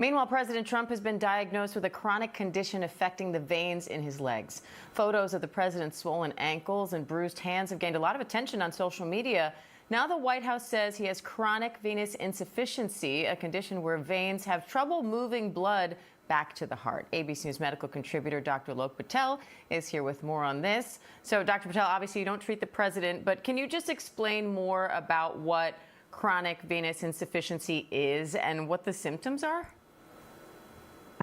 Meanwhile, President Trump has been diagnosed with a chronic condition affecting the veins in his legs. Photos of the president's swollen ankles and bruised hands have gained a lot of attention on social media. Now the White House says he has chronic venous insufficiency, a condition where veins have trouble moving blood back to the heart. ABC News medical contributor Dr. Lok Patel is here with more on this. So, Dr. Patel, obviously you don't treat the president, but can you just explain more about what chronic venous insufficiency is and what the symptoms are?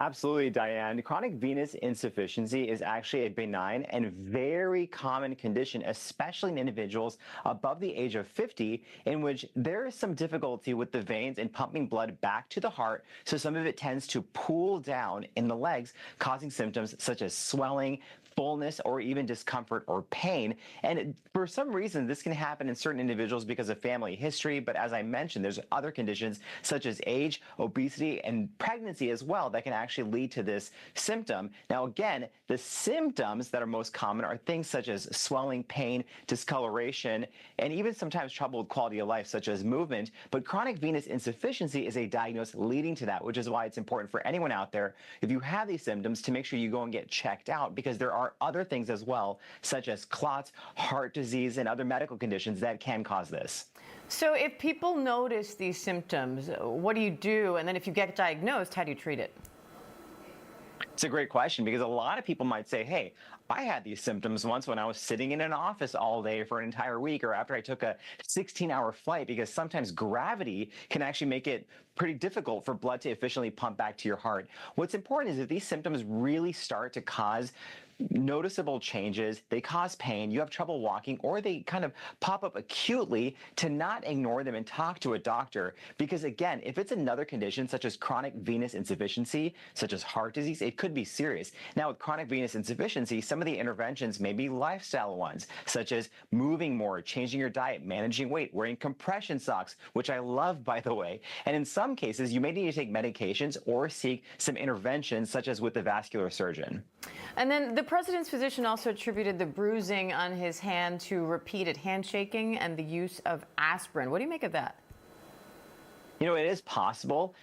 Absolutely, Diane. Chronic venous insufficiency is actually a benign and very common condition, especially in individuals above the age of 50, in which there is some difficulty with the veins in pumping blood back to the heart. So some of it tends to pool down in the legs, causing symptoms such as swelling, fullness, or even discomfort or pain. And for some reason, this can happen in certain individuals because of family history. But as I mentioned, there's other conditions such as age, obesity, and pregnancy as well that can actually lead to this symptom. Now, again, the symptoms that are most common are things such as swelling, pain, discoloration, and even sometimes trouble with quality of life, such as movement. But chronic venous insufficiency is a diagnosis leading to that, which is why it's important for anyone out there, if you have these symptoms, to make sure you go and get checked out, because there are other things as well, such as clots, heart disease, and other medical conditions that can cause this. So if people notice these symptoms, what do you do? And then if you get diagnosed, how do you treat it? It's a great question, because a lot of people might say, hey, I had these symptoms once when I was sitting in an office all day for an entire week, or after I took a 16-hour flight, because sometimes gravity can actually make it pretty difficult for blood to efficiently pump back to your heart. What's important is if these symptoms really start to cause noticeable changes, they cause pain, you have trouble walking, or they kind of pop up acutely, to not ignore them and talk to a doctor. Because again, if it's another condition such as chronic venous insufficiency, such as heart disease, it could be serious. Now with chronic venous insufficiency, some of the interventions may be lifestyle ones, such as moving more, changing your diet, managing weight, wearing compression socks, which I love, by the way. And in some cases, you may need to take medications or seek some interventions, such as with the vascular surgeon. And then the president's physician also attributed the bruising on his hand to repeated handshaking and the use of aspirin. What do you make of that? You know, it is possible.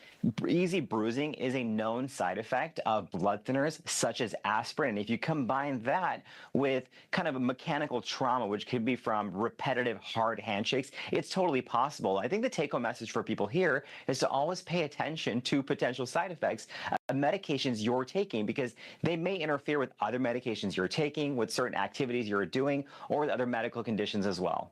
Easy bruising is a known side effect of blood thinners such as aspirin. And if you combine that with kind of a mechanical trauma, which could be from repetitive hard handshakes, it's totally possible. I think the take-home message for people here is to always pay attention to potential side effects of medications you're taking, because they may interfere with other medications you're taking, with certain activities you're doing, or with other medical conditions as well.